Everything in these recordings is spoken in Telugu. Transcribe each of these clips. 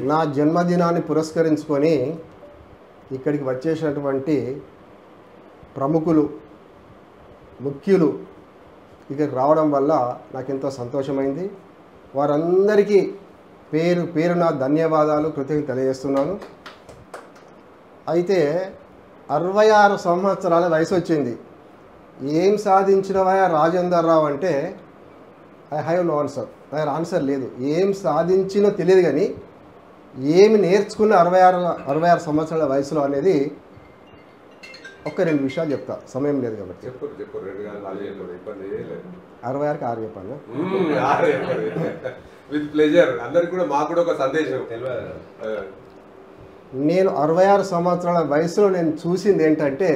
నా జన్మదినాన్ని పురస్కరించుకొని ఇక్కడికి వచ్చేసినటువంటి ప్రముఖులు ముఖ్యులు ఇక్కడికి రావడం వల్ల నాకు ఎంతో సంతోషమైంది. వారందరికీ పేరు పేరున ధన్యవాదాలు కృతజ్ఞతలు తెలియజేస్తున్నాను. అయితే 66 సంవత్సరాల వయసు వచ్చింది. ఏం సాధించినవా రాజేందర్ రావు అంటే ఐ హ్యావ్ నో ఆన్సర్. నా ఆన్సర్ లేదు. ఏం సాధించినో తెలియదు, కానీ ఏమి నేర్చుకున్న 66 సంవత్సరాల వయసులో అనేది ఒక 2 విషయాలు చెప్తా, సమయం లేదు కాబట్టి. 66కి 6 చెప్పాను. With pleasure. అందరికి కూడా మాకు కూడా ఒక సందేశం. నేను 66 సంవత్సరాల వయసులో నేను చూసింది ఏంటంటే,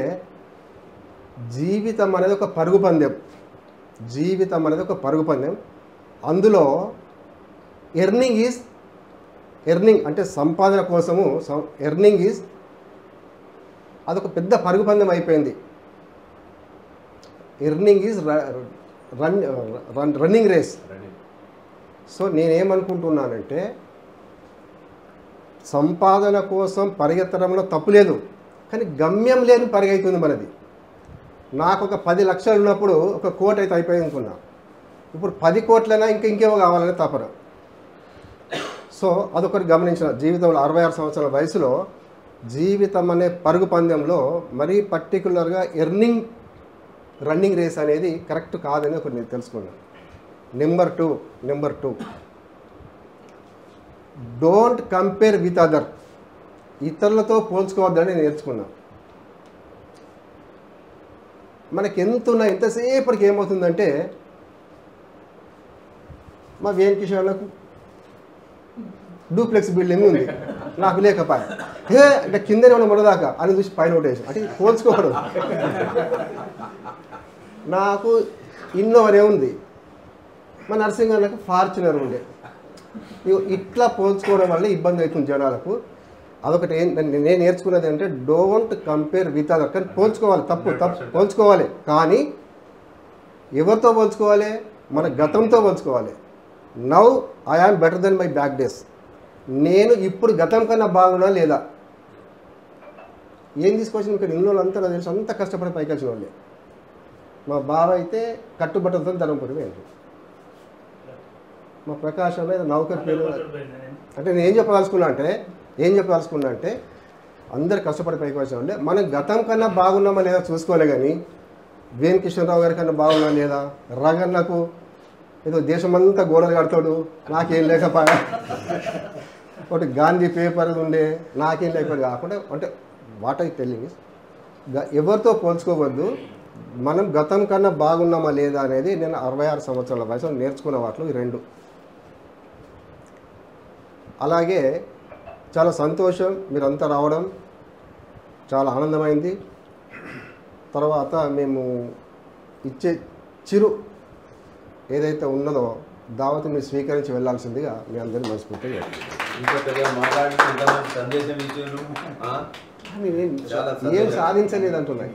జీవితం అనేది ఒక పరుగు పందెం. జీవితం అనేది ఒక పరుగు పందెం. అందులో ఎర్నింగ్ అంటే సంపాదన కోసము ఎర్నింగ్ అదొక పెద్ద పరుగు పందెం అయిపోయింది. Earning is running race. So నేనేమనుకుంటున్నానంటే, సంపాదన కోసం పరిగెత్తడంలో తప్పు లేదు, కానీ గమ్యం లేని పరిగెత్తుంది మనది. నాకు ఒక 10 లక్షలు ఉన్నప్పుడు 1 కోటి అయితే అయిపోయింది అనుకున్నా. ఇప్పుడు 10 కోట్లైనా ఇంకేమో కావాలని తపన. సో అదొకటి గమనించిన. జీవితంలో 66 సంవత్సరాల వయసులో జీవితం అనే పరుగు పందెంలో మరీ పర్టికులర్గా రన్నింగ్ రేస్ అనేది కరెక్ట్ కాదని ఒకటి నేను తెలుసుకున్నాను. Number two don't compare with other. ఇతరులతో పోల్చుకోవద్దని నేను నేర్చుకున్నాను. మనకి ఎంతసేపటికి ఏమవుతుందంటే, మా వేణు కిషోర్లకు డూప్లెక్స్ బిల్డింగ్ ఉంది, నాకు లేకపోయా, అంటే కిందనే ఉన్న మొదదాకా అని చూసి పైన ఒకటేసి అంటే పోల్చుకోవడం. నాకు ఇన్నోవరే ఉంది, మా నర్సింగ్ అన్నకు ఫార్చునర్ ఉండే. ఇట్లా పోల్చుకోవడం వల్ల ఇబ్బంది అవుతుంది జనాలకు. అదొకటి నేను నేర్చుకున్నది అంటే, డోంట్ కంపేర్ విత్ అదర్. కానీ పోల్చుకోవాలి, తప్పు పోల్చుకోవాలి, కానీ ఎవరితో పోల్చుకోవాలి? మన గతంతో పోల్చుకోవాలి. Now I am better than my back days. నేను ఇప్పుడు గతం కన్నా బాగున్నా లేదా? ఏం తీసుకొచ్చిన ఇక్కడ ఇన్ని వాళ్ళంతా నాకు తెలుసు, అంత కష్టపడి పైకి వచ్చిన వాళ్ళే. మా బావ అయితే కట్టుబట్టలతో ధర్మపురి పోయింది. మా ప్రకాశం మీద నౌకర్ పేరు. అంటే నేను ఏం చెప్పదలుచుకున్నా అంటే అందరు కష్టపడి పైకి వచ్చిన వాళ్ళే. మనం గతం కన్నా బాగున్నామా లేదా చూసుకోలే, కానీ వేణు కిషన్రావు గారి కన్నా బాగున్నా లేదా, రగన్నకు ఏదో దేశమంతా గోడలు కడతాడు, నాకేం లేకపోయా, ఒకటి గాంధీ పేపర్ ఉండే, నాకేం లేకపోతే కాకుండా, అంటే వాట్ ఐ టెల్లింగ్ ఎవరితో పోల్చుకోవద్దు. మనం గతం కన్నా బాగున్నామా లేదా అనేది నేను 66 సంవత్సరాల వయసులో నేర్చుకున్న వాటిలో ఈ 2. అలాగే చాలా సంతోషం మీరంతా రావడం, చాలా ఆనందమైంది. తర్వాత మేము ఇచ్చే చిరు ఏదైతే ఉన్నదో దావత్ మీరు స్వీకరించి వెళ్ళాల్సిందిగా మీ అందరినీ మనస్ఫూర్తిగా ఏం సాధించలేదు అంటున్నాయి.